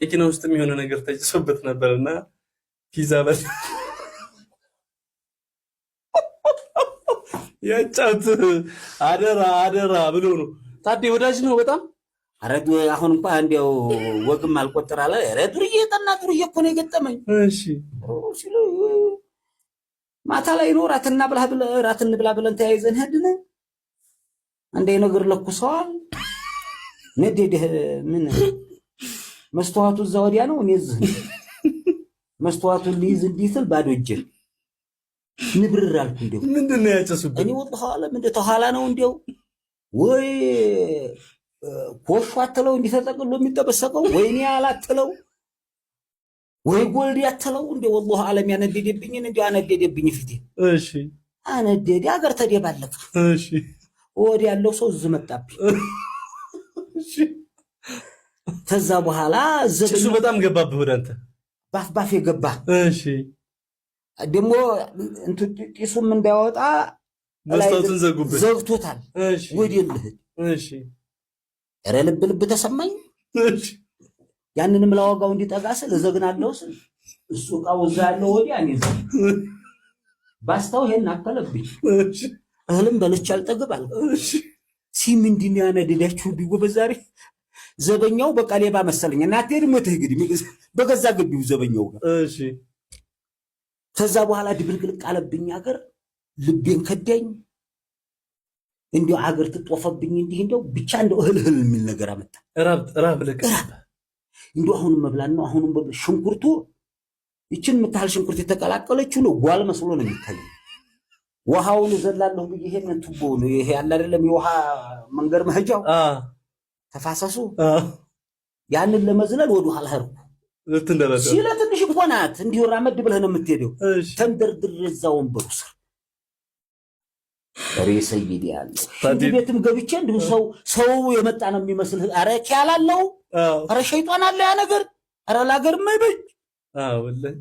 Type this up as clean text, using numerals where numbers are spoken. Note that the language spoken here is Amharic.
መኪና ውስጥም የሆነ ነገር ተጭሶበት ነበርና ፒዛ በል ያጫውት አደራ ብሎ ነው። ታዴ ወዳጅ ነው በጣም አረዱ አሁን እንኳን እንዲያው ወግም አልቆጠር አለ። ዱርዬ ጠና ዱርዬ እኮ ነው የገጠመኝ። እሺ ሲሉ ማታ ላይ ነው ራትን ብላ ብለን ተያይዘን ሄድን። አንዴ ነገር ለኩሰዋል። ነዴደ ምን መስተዋቱ እዛ ወዲያ ነው። እኔ እዚህ መስተዋቱን ሊይዝ እንዲስል ባዶ እጄን ንብርር አልኩ። እንደው ምንድነው ያጨሱበት? እኔ ወጣሁ አለ ምን ተኋላ ነው እንደው ወይ ኮሽ አትለው እንዲተጠቅሎ የሚጠበሰቀው ወይኔ አላትለው ወይ ጎልድ ያትለው እንደው والله ዓለም ያነደደብኝ እንደው አነደደብኝ ፊቴ። እሺ አነደደ አገር ተደባለቀ። እሺ ወዲ ያለው ሰው እዚህ መጣብኝ። እሺ ከዛ በኋላ እሱ በጣም ገባብህ ወደ አንተ ባፍ የገባ። እሺ ደግሞ ጢሱም እንዳይወጣ መስታወቱን ዘግቶታል። እሺ ወዲልህ እሺ ኧረ ልብ ተሰማኝ። እሺ ያንንም ላወጋው እንዲጠጋ ስል እዘግናለሁ ስል እሱ ቃው እዛ ያለው ወዲያ እኔ ባስታው ይሄን አከለብኝ። እሺ እህልም በልቼ አልጠግብ አልኩ። እሺ ምንድን ነው ያነደዳችሁ ቢጎበዝ ዛሬ? ዘበኛው በቃ ሌባ መሰለኝ እና አትሄድም ወተህ በገዛ ግቢው ዘበኛው ጋር። እሺ ከዛ በኋላ ድብልቅልቅ አለብኝ አገር፣ ልቤን ከዳኝ። እንዲሁ አገር ትጦፈብኝ እንዲህ እንደው ብቻ እንደው እህል የሚል ነገር አመጣ። ራብ ለከ እንደው አሁንም መብላን ነው። አሁንም ሽንኩርቱ ይችን የምታህል ሽንኩርት የተቀላቀለችው ነው ጓል መስሎ ነው የሚታየው። ውሃውን ዘላለሁ ብዬ ይሄንን ቱቦ ነው ይሄ ያለ አይደለም የውሃ መንገድ መሄጃው ተፋሰሱ ያንን ለመዝለል ወደ ኋላ ሄድኩ። ሲለ ትንሽ እኮ ናት እንዲሁ ራመድ ብለህ ነው የምትሄደው። ተንደርድሬ እዛ ወንበሩ ስር ሬ ሰይድ ያለ ሽንት ቤትም ገብቼ እንዲሁ ሰው የመጣ ነው የሚመስል። ኧረ ኪያላለው ኧረ ሸይጣን አለ ያ ነገር ኧረ ለሀገር የማይበጅ ወላሂ